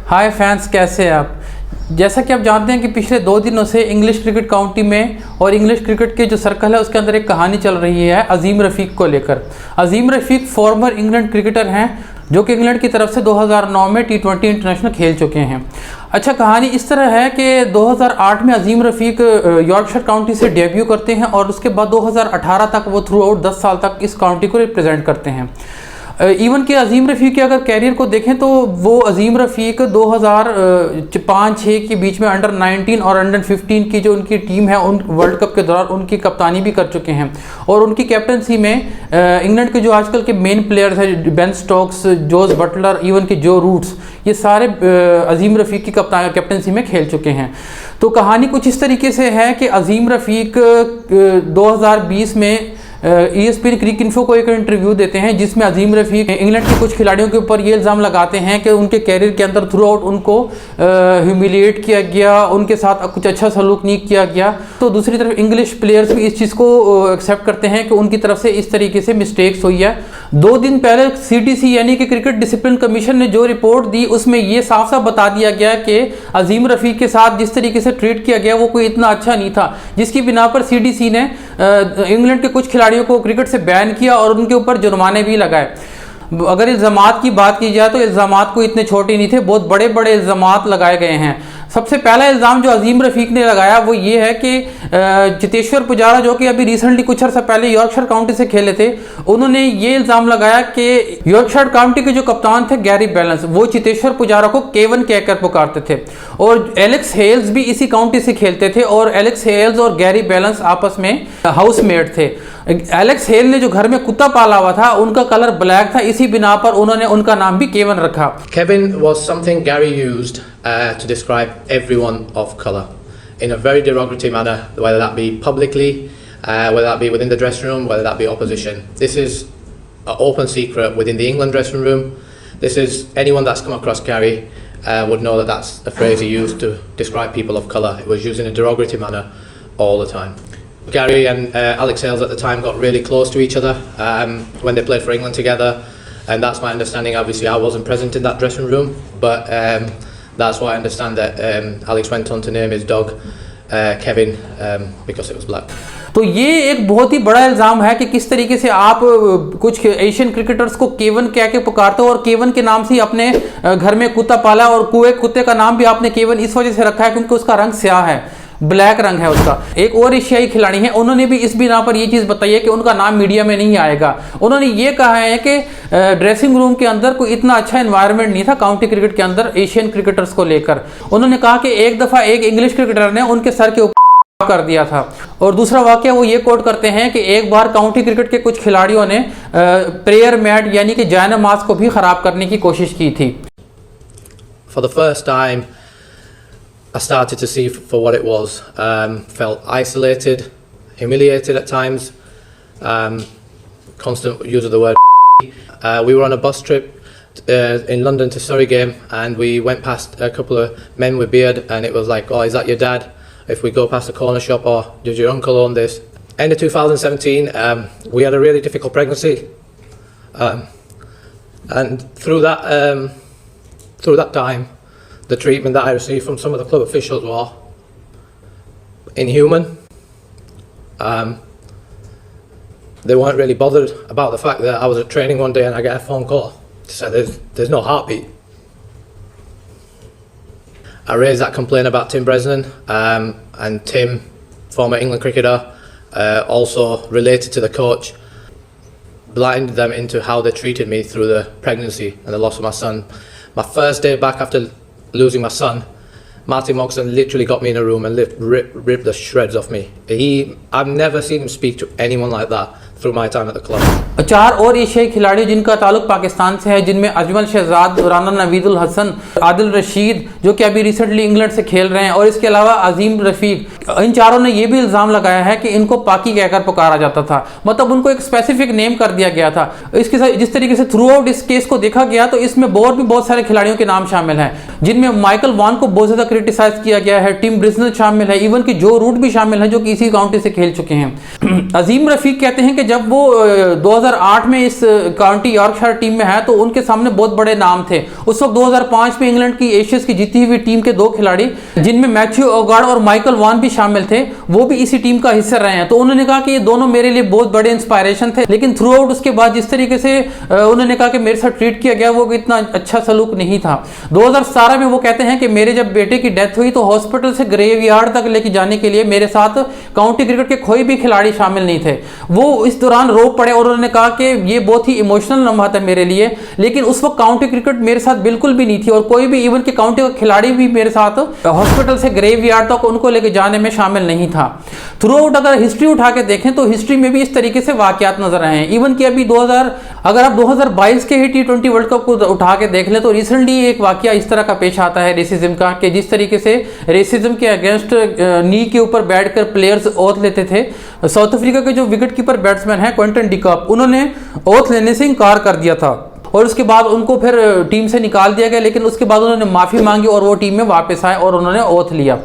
हाय fans, कैसे हैं आप। जैसा कि आप जानते हैं कि पिछले 2 दिनों से इंग्लिश क्रिकेट काउंटी में और इंग्लिश क्रिकेट के जो सर्कल है उसके अंदर एक कहानी चल रही है अजीम रफ़ीक को लेकर। अजीम रफ़ीक फॉर्मर इंग्लैंड क्रिकेटर हैं जो कि इंग्लैंड की तरफ से 2009 में T20 इंटरनेशनल खेल चुके हैं। अच्छा, कहानी इस तरह है कि 2008 में अजीम रफ़ीक यॉर्कशायर काउंटी से डेब्यू करते हैं और उसके बाद 2018 तक वो थ्रू आउट 10 साल तक इस काउंटी को रिप्रेजेंट करते हैं। इवन कि अजीम रफ़ीक के अगर कैरियर को देखें तो वो अजीम रफ़ीक 2005-06 के बीच में अंडर 19 और अंडर 15 की जो उनकी टीम है उन वर्ल्ड कप के दौरान उनकी कप्तानी भी कर चुके हैं और उनकी कैप्टनसी में इंग्लैंड के जो आजकल के मेन प्लेयर्स हैं Ben Stokes, Jos Buttler, even कि जो रूट्स, ये सारे अजीम रफ़ीक की कैप्टनसी में खेल चुके हैं। तो कहानी कुछ इस तरीके से है कि अजीम रफ़ीक 2020 में ESPN क्रिक इन्फो को एक इंटरव्यू देते हैं जिसमें अजीम रफ़ीक इंग्लैंड के कुछ खिलाड़ियों के ऊपर ये इल्ज़ाम लगाते हैं कि उनके कैरियर के अंदर थ्रू आउट उनको ह्यूमिलिएट किया गया, उनके साथ कुछ अच्छा सलूक नहीं किया गया। तो दूसरी तरफ इंग्लिश प्लेयर्स भी इस चीज़ को एक्सेप्ट करते हैं कि उनकी तरफ से इस तरीके से मिस्टेक्स हुई है। 2 दिन पहले CDC यानी कि क्रिकेट डिसिप्लिन कमीशन ने जो रिपोर्ट दी उसमें ये साफ साफ बता दिया गया कि अजीम रफ़ीक के साथ जिस तरीके से ट्रीट किया गया वो कोई इतना अच्छा नहीं था, जिसकी बिना पर CDC ने इंग्लैंड के कुछ खिलाड़ियों को क्रिकेट से बैन किया और उनके ऊपर जुर्माने भी लगाए। अगर इल्ज़ामात की बात की जाए तो इल्ज़ामात को इतने छोटे नहीं थे, बहुत बड़े बड़े इल्ज़ामात लगाए गए हैं। सबसे पहला इल्ज़ाम जो अजीम रफ़ीक ने लगाया वो ये है कि चेतेश्वर पुजारा जो कि अभी रिसेंटली कुछ अर्सा पहले यॉर्कशायर काउंटी से खेले थे, उन्होंने ये इल्ज़ाम लगाया कि यॉर्कशायर काउंटी के जो कप्तान थे गैरी बैलेंस, वो चेतेश्वर पुजारा को केवन कहकर पुकारते थे और एलेक्स हेल्स भी इसी काउंटी से खेलते थे और एलेक्स हेल्स और गैरी बैलेंस आपस में हाउसमेट थे। एलेक्स हेल ने जो घर में कुत्ता पाला हुआ था उनका कलर ब्लैक था, इसी बिना पर उन्होंने उनका नाम भी केवन रखा। Kevin was something Gary used to describe everyone of colour in a very derogatory manner, whether that be publicly, whether that be within the dressing room, whether that be opposition. This is an open secret within the England dressing room. This is anyone that's come across Gary would know that that's a phrase he used to describe people of colour. It was used in a derogatory manner all the time. Gary and Alex Hales at the time got really close to each other when they played for England together, and that's my understanding. Obviously I wasn't present in that dressing room, but that's why I understand that Alex went on to name his dog Kevin because it was black. तो ये एक बहुत ही बड़ा इल्ज़ाम है कि किस तरीके से आप कुछ एशियन क्रिकेटर्स को केवन कह के पुकारते हो और केवन के नाम से ही अपने घर में कुत्ता पाला और कुत्ते का नाम भी आपने केवन इस वजह से रखा है क्योंकि उसका रंग स्याह है, ब्लैक रंग है उसका। एक और एशियाई खिलाड़ी हैं, उन्होंने भी इस बिना पर ये चीज़ बताई है कि उनका नाम मीडिया में नहीं आएगा। उन्होंने ये कहा है कि ड्रेसिंग रूम के अंदर कोई इतना अच्छा एनवायरनमेंट नहीं था काउंटी क्रिकेट के अंदर एशियन क्रिकेटर्स को लेकर। उन्होंने कहा कि एक दफ़ा एक इंग्लिश क्रिकेटर ने उनके सर के ऊपर कर दिया था। और दूसरा वाकया वो ये कोट करते हैं कि एक बार काउंटी क्रिकेट के कुछ खिलाड़ियों ने प्रेयर मैट यानी कि जाय नमाज को भी ख़राब करने की कोशिश की थी। For the first time I started to see for what it was. Felt isolated, humiliated at times, constant use of the word. We were on a bus trip in London to Surrey game and we went past a couple of men with beard and it was like, oh, is that your dad? If we go past the corner shop, or does your uncle own this? End of 2017, we had a really difficult pregnancy, and through that time, the treatment that I received from some of the club officials was inhuman. They weren't really bothered about the fact that I was at training one day and I get a phone call to say there's no heartbeat. I raised that complaint about Tim Bresnan, and Tim, former England cricketer, also related to the coach, blinded them into how they treated me through the pregnancy and the loss of my son. My first day back after losing my son, Martin Moxon literally got me in a room and ripped the shreds off me. I've never seen him speak to anyone like that through my time at the club. 4 और एशियाई खिलाड़ी जिनका ताल्लुक पाकिस्तान से है, जिनमें अजमल शहजाद, राना नवीदुल हसन, आदिल रशीद जो कि अभी रिसेंटली इंग्लैंड से खेल रहे हैं, और इसके अलावा अजीम रफ़ीक, इन चारों ने ये भी इल्ज़ाम लगाया है कि इनको पाकी कहकर पुकारा जाता था, मतलब उनको एक स्पेसिफिक नेम कर दिया गया था। इसके साथ जिस तरीके से थ्रू आउट इस केस को देखा गया तो इसमें और भी बहुत सारे खिलाड़ियों के नाम शामिल हैं। जिनमें माइकल वॉन को बहुत ज़्यादा क्रिटिसाइज किया गया है, टिम ब्रिजनर शामिल है, इवन कि जो रूट भी शामिल है जो कि इसी काउंटी से खेल चुके हैं। अजीम रफीक कहते हैं कि जब वो 2008 में इस काउंटी यॉर्कशायर टीम में है तो उनके सामने बहुत बड़े नाम थे। उस वक्त 2005 में इंग्लैंड की एशियस की जीती हुई टीम के 2 खिलाड़ी जिनमें मैथ्यू ओगार्ड और माइकल वॉन भी शामिल थे, वो भी इसी टीम का हिस्सा रहे हैं। तो उन्होंने कहा कि ये दोनों मेरे लिए बहुत बड़े इंस्पायरेशन थे, लेकिन थ्रू आउट उसके बाद जिस तरीके से उन्होंने कहा कि मेरे साथ ट्रीट किया गया वो इतना अच्छा सलूक नहीं था। 2017 में वो कहते हैं कि मेरे जब बेटे की डेथ हुई तो हॉस्पिटल से ग्रेवयार्ड तक लेके जाने के लिए मेरे साथ काउंटी क्रिकेट के कोई भी खिलाड़ी शामिल नहीं थे। वो इस दौरान रो पड़े और उन्होंने कहा कि ये बहुत ही इमोशनल लम्हा था मेरे लिए, लेकिन उस वक्त काउंटी क्रिकेट मेरे साथ बिल्कुल भी नहीं थी और कोई भी इवन के काउंटी का खिलाड़ी भी मेरे साथ हॉस्पिटल से ग्रेवयार्ड तक उनको लेके जाने में शामिल नहीं था। थ्रू आउट अगर हिस्ट्री उठा के देखें तो हिस्ट्री में भी इस तरीके से वाकयात नजर आए हैं। इवन कि अभी अगर आप 2022 के ही T20 वर्ल्ड कप को उठा के देख लें तो रिसेंटली एक वाकया इस तरह का पेश आता है रेसिज्म का, कि जिस तरीके से रेसिज्म के अगेंस्ट नी के ऊपर बैठकर प्लेयर्स ओथ लेते थे। साउथ अफ्रीका के जो विकेट कीपर बैट्समैन हैं क्विंटन डी कॉक, उन्होंने ओथ लेने से इनकार कर दिया था और उसके बाद उनको फिर टीम से निकाल दिया गया, लेकिन उसके बाद उन्होंने माफ़ी मांगी और वो टीम में वापस आए और उन्होंने ओथ लिया।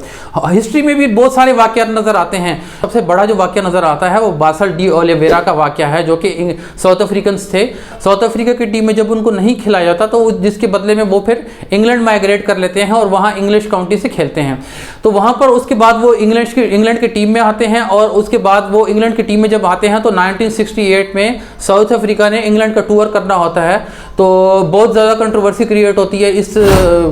हिस्ट्री में भी बहुत सारे वाकयात नज़र आते हैं। सबसे बड़ा जो वाकया नज़र आता है वो बासल डी ओलिवेरा का वाकया है, जो कि साउथ अफ्रीकन्स थे। साउथ अफ्रीका की टीम में जब उनको नहीं खिलाया जाता तो जिसके बदले में वो फिर इंग्लैंड माइग्रेट कर लेते हैं और वहाँ इंग्लिश काउंटी से खेलते हैं। तो वहाँ पर उसके बाद वो इंग्लैंड की टीम में आते हैं और उसके बाद वो इंग्लैंड की टीम में जब आते हैं तो 1968 में साउथ अफ्रीका ने इंग्लैंड का टूर करना होता है। तो बहुत ज़्यादा कंट्रोवर्सी क्रिएट होती है इस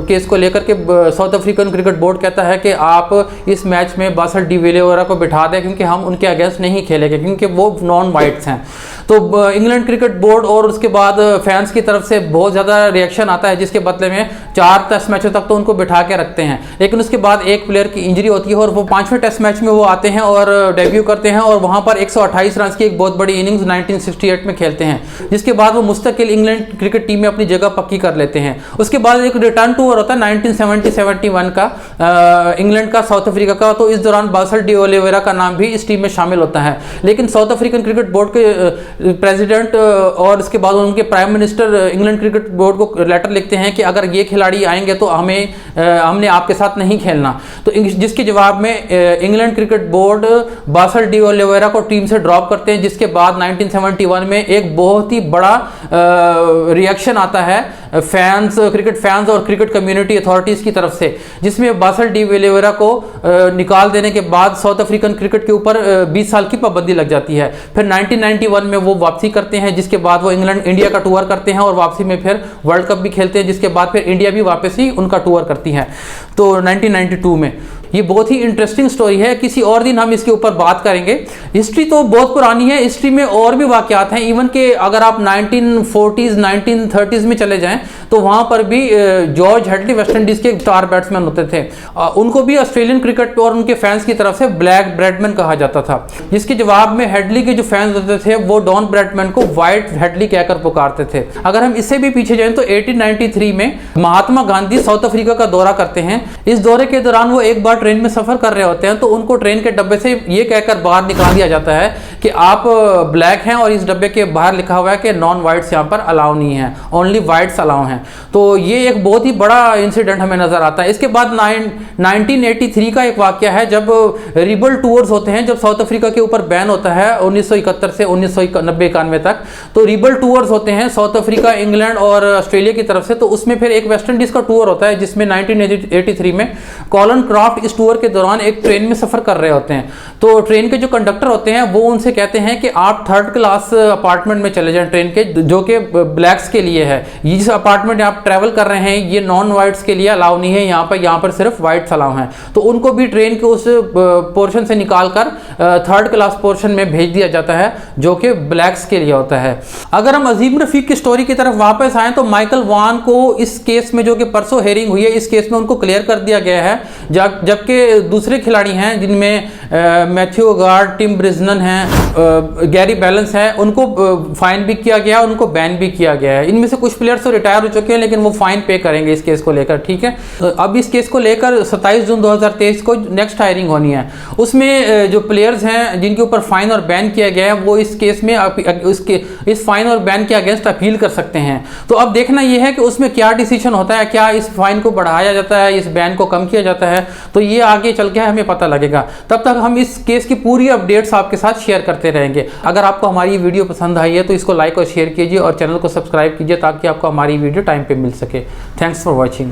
केस को लेकर के। साउथ अफ्रीकन क्रिकेट बोर्ड कहता है कि आप इस मैच में बासल डी ओलिवेरा को बिठा दें क्योंकि हम उनके अगेंस्ट नहीं खेलेंगे क्योंकि वो नॉन वाइट्स हैं। तो इंग्लैंड क्रिकेट बोर्ड और उसके बाद फैंस की तरफ से बहुत ज़्यादा रिएक्शन आता है, जिसके बदले में 4 टेस्ट मैचों तक तो उनको बिठा के रखते हैं। लेकिन उसके बाद एक प्लेयर की इंजरी होती है और वो 5वें टेस्ट मैच में वो आते हैं और डेब्यू करते हैं और वहाँ पर 128 रन की एक बहुत बड़ी इनिंग्स 1968 में खेलते हैं, जिसके बाद वो मुस्तकिल इंग्लैंड क्रिकेट टीम में अपनी जगह पक्की कर लेते हैं। उसके बाद एक रिटर्न टूर होता है 1970-71 का इंग्लैंड का साउथ अफ्रीका का, तो इस दौरान बासल डी ओलिवेरा का नाम भी इस टीम में शामिल होता है। लेकिन साउथ अफ्रीकन क्रिकेट बोर्ड के प्रेसिडेंट और इसके बाद उनके prime minister England cricket board को लेटर लिखते हैं कि अगर ये खिलाड़ी आएंगे तो हमने आपके साथ नहीं खेलना। तो जिसके जवाब में England cricket board basal de Oliveira को टीम से ड्रॉप करते हैं, जिसके बाद 1971 में एक बहुत ही बड़ा रिएक्शन आता है क्रिकेट फैंस और क्रिकेट कम्युनिटी अथॉरिटीज़ की तरफ से, जिसमें बासल डी ओलिवेरा को निकाल देने के बाद साउथ अफ्रीकन क्रिकेट के ऊपर 20 साल की पाबंदी लग जाती है। फिर 1991 में वो वापसी करते हैं, जिसके बाद वो इंडिया का टूर करते हैं और वापसी में फिर वर्ल्ड कप भी खेलते हैं, जिसके बाद फिर इंडिया भी वापस ही उनका टूर करती है तो 1992 में। ये बहुत ही इंटरेस्टिंग स्टोरी है, किसी और दिन हम इसके ऊपर बात करेंगे। हिस्ट्री तो बहुत पुरानी है, हिस्ट्री में और भी वाकयात हैं। इवन के अगर आप 1940s 1930s में चले जाएं तो वहाँ पर भी जॉर्ज हेडली वेस्ट इंडीज़ के स्टार बैट्समैन होते थे, उनको भी ऑस्ट्रेलियन क्रिकेट और उनके फैंस की तरफ से ब्लैक ब्रैडमैन कहा जाता था, जिसके जवाब में हेडली के जो फैंस होते थे वो डॉन ब्रैडमैन को व्हाइट हेडली कहकर पुकारते थे। अगर हम इससे भी पीछे जाएं तो 1893 में महात्मा गांधी साउथ अफ्रीका का दौरा करते हैं। इस दौरे के दौरान वो एक बार ट्रेन में सफर कर रहे होते हैं तो उनको ट्रेन के डब्बे से ये कहकर बाहर निकाल दिया जाता है कि आप ब्लैक हैं और इस डब्बे के बाहर लिखा हुआ है कि नॉन वाइट्स यहाँ पर अलाउ नहीं है, ओनली वाइट्स अलाउ हैं। तो ये एक बहुत ही बड़ा इंसिडेंट हमें नजर आता है। इसके बाद 1983 का एक वाकया है जब रिबल टूर्स होते हैं, जब साउथ अफ्रीका के ऊपर बैन होता है 1971 से 1990-91 तक, तो रिबल टूर्स होते हैं साउथ अफ्रीका, इंग्लैंड और ऑस्ट्रेलिया की तरफ से। तो उसमें फिर एक वेस्ट इंडीज का टूर होता है जिसमें 1983 में कॉलन क्राफ्ट इस टूर के दौरान एक ट्रेन में सफर कर रहे होते हैं। तो ट्रेन के जो कंडक्टर होते हैं वो उनसे कहते हैं कि आप 3rd क्लास अपार्टमेंट में चले जाएं ट्रेन के, जो कि ब्लैक्स के लिए है। जिस अपार्टमेंट आप ट्रैवल कर रहे हैं ये नॉन वाइट्स के लिए अलाउ नहीं है, यहाँ पर सिर्फ वाइट्स अलाउ हैं। तो उनको भी ट्रेन के उस पोर्शन से निकालकर 3rd क्लास पोर्शन में भेज दिया जाता है जो कि ब्लैक्स के लिए होता है। अगर हम अजीम रफीक की स्टोरी की तरफ वापस आएँ तो माइकल वॉन को इस केस में, जो कि परसों हेयरिंग हुई है, इस केस में उनको क्लियर कर दिया गया है, जब जबकि दूसरे खिलाड़ी हैं जिनमें मैथ्यू गार्ड, टिम ब्रिजनन हैं, गैरी बैलेंस है, उनको फाइन भी किया गया, उनको बैन भी किया गया है। इनमें से कुछ प्लेयर्स तो रिटायर हो चुके हैं, लेकिन वो फाइन पे करेंगे इस केस को लेकर, ठीक है। अब इस केस को लेकर 27 जून 2023 को नेक्स्ट हायरिंग होनी है। उसमें जो प्लेयर्स हैं जिनके ऊपर फाइन और बैन किया गया है, वो इस केस में इस फाइन और बैन के अगेंस्ट अपील कर सकते हैं। तो अब देखना यह है कि उसमें क्या डिसीजन होता है, क्या इस फाइन को बढ़ाया जाता है, इस बैन को कम किया जाता है, तो ये आगे चल के हमें पता लगेगा। तब तक हम इस केस की पूरी अपडेट्स आपके साथ शेयर करते रहेंगे। अगर आपको हमारी वीडियो पसंद आई है तो इसको लाइक और शेयर कीजिए और चैनल को सब्सक्राइब कीजिए ताकि आपको हमारी वीडियो टाइम पे मिल सके। Thanks for watching.